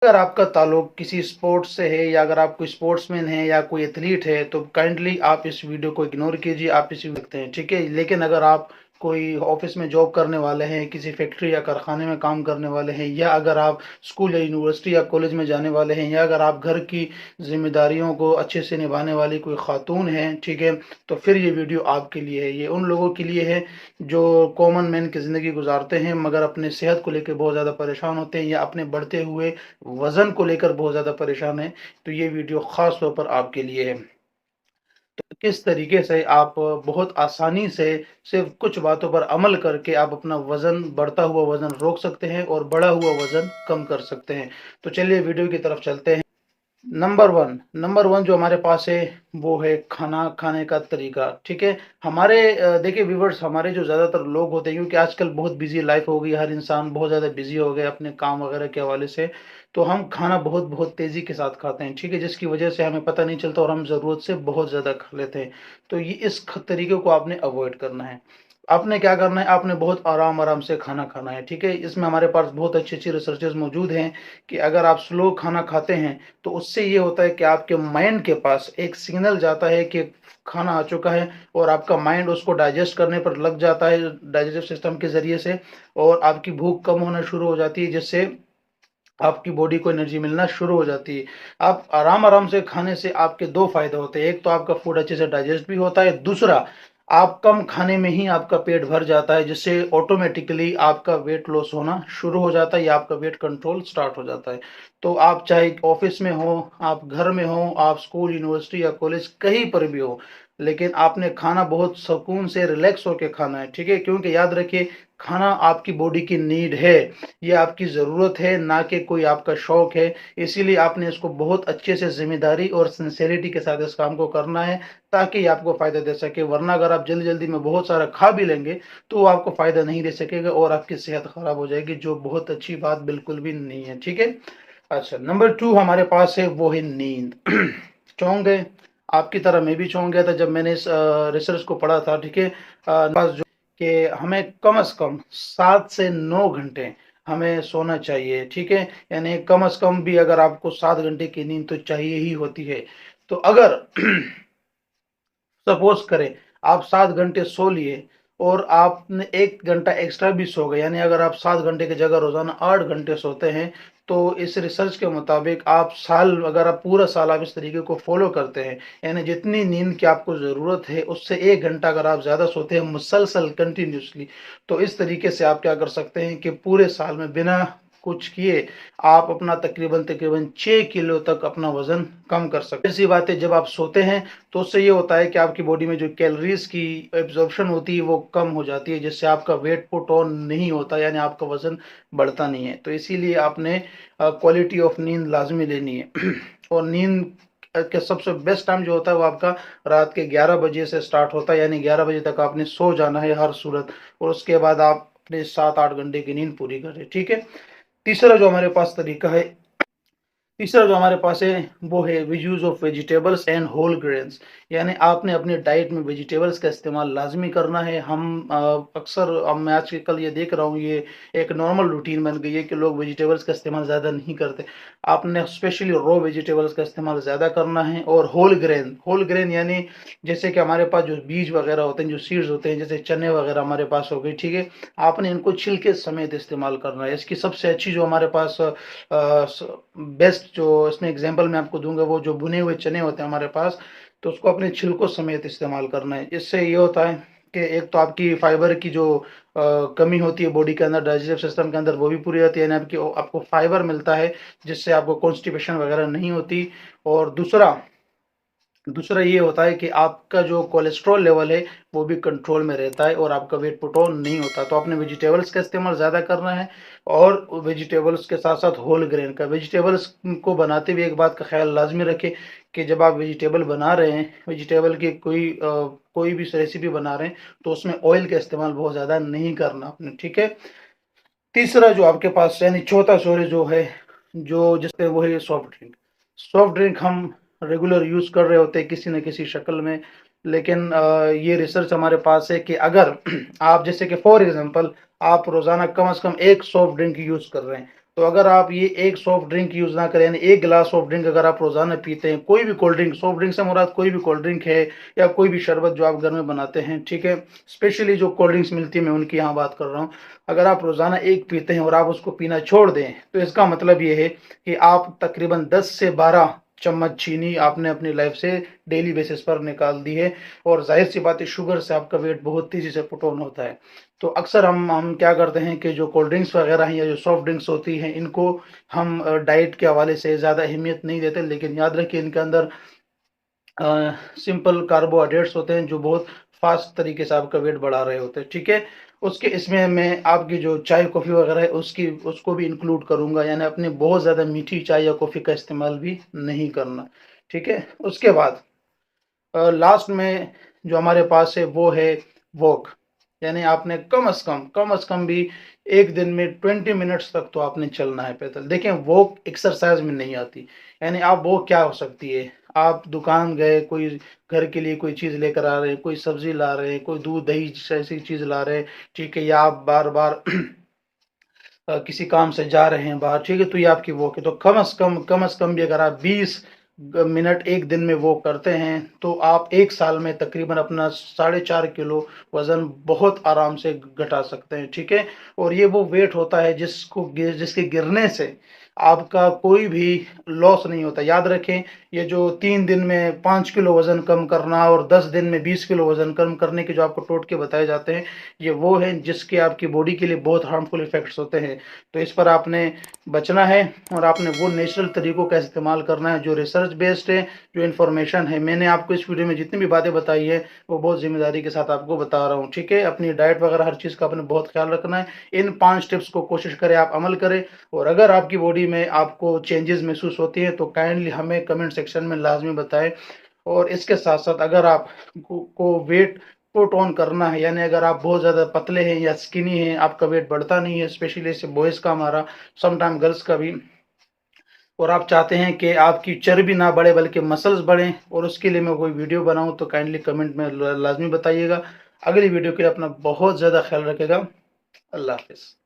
अगर आपका ताल्लुक किसी स्पोर्ट्स से है या अगर आप कोई स्पोर्ट्समैन है या कोई एथलीट है तो काइंडली आप इस वीडियो को इग्नोर कीजिए, आप इस देखते हैं, ठीक है। लेकिन अगर आप कोई ऑफिस में जॉब करने वाले हैं, किसी फैक्ट्री या कारखाने में काम करने वाले हैं, या अगर आप स्कूल या यूनिवर्सिटी या कॉलेज में जाने वाले हैं, या अगर आप घर की जिम्मेदारियों को अच्छे से निभाने वाली कोई खातून हैं, ठीक है, तो फिर ये वीडियो आपके लिए है। ये उन लोगों के लिए है जो कॉमन मैन की ज़िंदगी गुजारते हैं मगर अपने सेहत को लेकर बहुत ज़्यादा परेशान होते हैं या अपने बढ़ते हुए वजन को लेकर बहुत ज़्यादा परेशान है। तो ये वीडियो ख़ास तौर पर आपके लिए है। तो किस तरीके से आप बहुत आसानी से सिर्फ कुछ बातों पर अमल करके आप अपना वज़न, बढ़ता हुआ वज़न रोक सकते हैं और बढ़ा हुआ वज़न कम कर सकते हैं। तो चलिए वीडियो की तरफ चलते हैं। नंबर वन जो हमारे पास है वो है खाना खाने का तरीका, ठीक है। हमारे देखिए व्यूवर्स, हमारे जो ज़्यादातर लोग होते हैं, क्योंकि आजकल बहुत बिजी लाइफ हो गई, हर इंसान बहुत ज़्यादा बिजी हो गया अपने काम वगैरह के हवाले से। तो हम खाना बहुत बहुत तेज़ी के साथ खाते हैं, ठीक है, जिसकी वजह से हमें पता नहीं चलता और हम ज़रूरत से बहुत ज़्यादा खा लेते हैं। तो ये इस तरीके को आपने अवॉइड करना है। आपने क्या करना है, आपने बहुत आराम आराम से खाना खाना है, ठीक है। इसमें हमारे पास बहुत अच्छी अच्छी रिसर्चेज मौजूद हैं कि अगर आप स्लो खाना खाते हैं तो उससे ये होता है कि आपके माइंड के पास एक सिग्नल जाता है कि खाना आ चुका है और आपका माइंड उसको डाइजेस्ट करने पर लग जाता है डाइजेस्टिव सिस्टम के ज़रिए से, और आपकी भूख कम होना शुरू हो जाती है, जिससे आपकी बॉडी को एनर्जी मिलना शुरू हो जाती है। आप आराम-आराम से खाने से आपके 2 फ़ायदे होते हैं। एक तो आपका फूड अच्छे से डाइजेस्ट भी होता है, दूसरा आप कम खाने में ही आपका पेट भर जाता है, जिससे ऑटोमेटिकली आपका वेट लॉस होना शुरू हो जाता है या आपका वेट कंट्रोल स्टार्ट हो जाता है। तो आप चाहे ऑफ़िस में हो, आप घर में हो, आप स्कूल, यूनिवर्सिटी या कॉलेज कहीं पर भी हो, लेकिन आपने खाना बहुत सुकून से रिलैक्स होके खाना है, ठीक है? क्योंकि याद रखिए, खाना आपकी बॉडी की नीड है, ये आपकी ज़रूरत है, ना कि कोई आपका शौक है। इसीलिए आपने इसको बहुत अच्छे से ज़िम्मेदारी और सिंसेरिटी के साथ इस काम को करना है, ताकि ये आपको फ़ायदा दे सके। वरना अगर आप जल्दी-जल्दी में बहुत सारा खा भी लेंगे, तो वो आपको फ़ायदा नहीं दे सकेगा और आपकी सेहत ख़राब हो जाएगी, जो बहुत अच्छी बात बिल्कुल भी नहीं है, ठीक है? अच्छा, नंबर 2 हमारे पास है, वो है नींद। चौंक गए? आपकी तरह मैं भी चौंक गया था जब मैंने इस रिसर्च को पढ़ा था, ठीक है? पास जो कि हमें कम से कम 7 से 9 घंटे हमें सोना चाहिए, ठीक है? यानी कम से कम भी अगर आपको 7 घंटे की नींद तो चाहिए ही होती है। तो अगर सपोज करें आप 7 घंटे सो लिए और आपने 1 घंटा एक्स्ट्रा भी सो गए, यानी अगर आप 7 घंटे की जगह रोजाना 8 घंटे सोते हैं, तो इस रिसर्च के मुताबिक आप साल, अगर आप पूरा साल आप इस तरीके को फॉलो करते हैं, यानी जितनी नींद की आपको ज़रूरत है उससे 1 घंटा अगर आप ज़्यादा सोते हैं मुसलसल कंटिन्यूसली, तो इस तरीके से आप क्या कर सकते हैं कि पूरे साल में बिना कुछ किए आप अपना तकरीबन तकरीबन 6 किलो तक अपना वजन कम कर सकते हैं। ऐसी बात है, जब आप सोते हैं तो उससे ये होता है कि आपकी बॉडी में जो कैलोरीज की एब्जॉर्प्शन होती है वो कम हो जाती है, जिससे आपका वेट पुट ऑन नहीं होता, यानी आपका वजन बढ़ता नहीं है। तो इसीलिए आपने क्वालिटी ऑफ नींद लाजमी लेनी है। और नींद के सबसे बेस्ट टाइम जो होता है वो आपका रात के 11 बजे से स्टार्ट होता है, यानी 11 बजे तक आपने सो जाना है हर सूरत, और उसके बाद आप अपने 7-8 घंटे की नींद पूरी करें, ठीक है। तीसरा जो हमारे पास तरीका है, तीसरा जो हमारे पास है वो है use of vegetables and whole grains, यानी आपने अपने डाइट में वेजिटेबल्स का इस्तेमाल लाजमी करना है। हम अक्सर, अब मैं आज के कल ये देख रहा हूँ, ये एक नॉर्मल रूटीन बन गई है कि लोग वेजिटेबल्स का इस्तेमाल ज़्यादा नहीं करते। आपने स्पेशली रॉ वेजिटेबल्स का इस्तेमाल ज़्यादा करना है। और होल ग्रेन यानी जैसे कि हमारे पास जो बीज वगैरह होते हैं, जो सीड्स होते हैं, जैसे चने वगैरह हमारे पास हो गई, ठीक है, आपने इनको छिलके समेत इस्तेमाल करना है। इसकी सबसे अच्छी जो हमारे पास बेस्ट जो इसमें एग्जांपल मैं आपको दूंगा, वो जो भुने हुए चने होते हैं हमारे पास, तो उसको अपने छिलकों समेत इस्तेमाल करना है। इससे ये होता है कि एक तो आपकी फाइबर की जो कमी होती है बॉडी के अंदर, डाइजेस्टिव सिस्टम के अंदर, वो भी पूरी होती है, यानी आपकी आपको फाइबर मिलता है, जिससे आपको कॉन्स्टिपेशन वगैरह नहीं होती। और दूसरा दूसरा ये होता है कि आपका जो कोलेस्ट्रॉल लेवल है वो भी कंट्रोल में रहता है और आपका वेट पुट ऑन नहीं होता। तो आपने वेजिटेबल्स का इस्तेमाल ज़्यादा करना है, और वेजिटेबल्स के साथ साथ होल ग्रेन का। वेजिटेबल्स को बनाते हुए एक बात का ख्याल लाजमी रखें कि जब आप वेजिटेबल बना रहे हैं, वेजिटेबल की कोई भी रेसिपी बना रहे हैं, तो उसमें ऑयल का इस्तेमाल बहुत ज़्यादा नहीं करना आपने, ठीक है। तीसरा जो आपके पास, यानी चौथा सॉरी जो है, जो जिससे वो है सॉफ्ट ड्रिंक। सॉफ्ट ड्रिंक हम रेगुलर यूज़ कर रहे होते हैं किसी न किसी शक्ल में, लेकिन ये रिसर्च हमारे पास है कि अगर आप, जैसे कि फॉर एग्जांपल, आप रोज़ाना कम से कम एक सॉफ्ट ड्रिंक यूज़ कर रहे हैं, तो अगर आप ये एक सॉफ्ट ड्रिंक यूज़ ना करें, यानी एक गिलास सॉफ्ट ड्रिंक अगर आप रोज़ाना पीते हैं, कोई भी कोल्ड ड्रिंक, सॉफ्ट ड्रिंक से मुराद कोई भी कोल्ड ड्रिंक है या कोई भी शरबत जो आप घर में बनाते हैं, ठीक है? स्पेशली जो कोल्ड ड्रिंक्स मिलती है मैं उनकी यहाँ बात कर रहा हूँ। अगर आप रोज़ाना एक पीते हैं और आप उसको पीना छोड़ दें, तो इसका मतलब ये है कि आप तकरीबन 10 से 12 चम्मच चीनी आपने अपनी लाइफ से डेली बेसिस पर निकाल दी है, और ज़ाहिर सी बात है शुगर से आपका वेट बहुत तेज़ी से पुट ऑन होता है। तो अक्सर हम क्या करते हैं कि जो कोल्ड ड्रिंक्स वगैरह हैं या जो सॉफ्ट ड्रिंक्स होती हैं, इनको हम डाइट के हवाले से ज़्यादा अहमियत नहीं देते, लेकिन याद रखिए इनके अंदर सिंपल कार्बोहाइड्रेट्स होते हैं जो बहुत फास्ट तरीके से आपका वेट बढ़ा रहे होते हैं, ठीक है? उसके इसमें मैं आपकी जो चाय कॉफ़ी वगैरह है उसकी उसको भी इंक्लूड करूँगा, यानी अपने बहुत ज़्यादा मीठी चाय या कॉफ़ी का इस्तेमाल भी नहीं करना, ठीक है? उसके बाद लास्ट में जो हमारे पास है वो है वॉक, यानी आपने कम अज़ कम भी एक दिन में 20 मिनट्स तक तो आपने चलना है पैदल। देखें वॉक एक्सरसाइज में नहीं आती, यानी आप वो क्या हो सकती है, आप दुकान गए, कोई घर के लिए कोई चीज़ लेकर आ रहे हैं, कोई सब्जी ला रहे हैं, कोई दूध दही ऐसी चीज़ ला रहे हैं, ठीक है? या आप बार बार किसी काम से जा रहे हैं बाहर, ठीक है? तो ये आपकी वॉक है। तो कम अज़ कम भी अगर आप 20 मिनट एक दिन में वॉक करते हैं तो आप एक साल में तकरीबन अपना 4.5 किलो वजन बहुत आराम से घटा सकते हैं, ठीक है? और ये वो वेट होता है जिसके गिरने से आपका कोई भी लॉस नहीं होता। याद रखें, ये जो 3 दिन में 5 किलो वजन कम करना और 10 दिन में 20 किलो वजन कम करने के जो आपको टोटके बताए जाते हैं, ये वो हैं जिसके आपकी बॉडी के लिए बहुत हार्मफुल इफेक्ट्स होते हैं। तो इस पर आपने बचना है और आपने वो नेचुरल तरीकों का इस्तेमाल करना है जो रिसर्च बेस्ड है, जो इन्फॉर्मेशन है। मैंने आपको इस वीडियो में जितनी भी बातें बताई है वो बहुत जिम्मेदारी के साथ आपको बता रहा हूँ, ठीक है? अपनी डाइट वगैरह हर चीज़ का आपने बहुत ख्याल रखना है। इन 5 टिप्स को कोशिश करें आप अमल करें, और अगर आपकी बॉडी में आपको चेंजेस महसूस होती हैं तो काइंडली हमें कमेंट सेक्शन में लाजमी बताएं। और इसके साथ साथ अगर आप को वेट पुट ऑन करना है, यानी अगर आप बहुत ज़्यादा पतले हैं या स्किनी हैं, आपका वेट बढ़ता नहीं है, स्पेशली से बॉयज़ का हमारा, समटाइम गर्ल्स का भी, और आप चाहते हैं कि आपकी चर्बी ना बढ़े बल्कि मसल्स बढ़ें, और उसके लिए मैं कोई वीडियो बनाऊं, तो काइंडली कमेंट में लाजमी बताइएगा। अगली वीडियो के लिए अपना बहुत ज़्यादा ख्याल रखेगा। अल्लाह हाफिज़।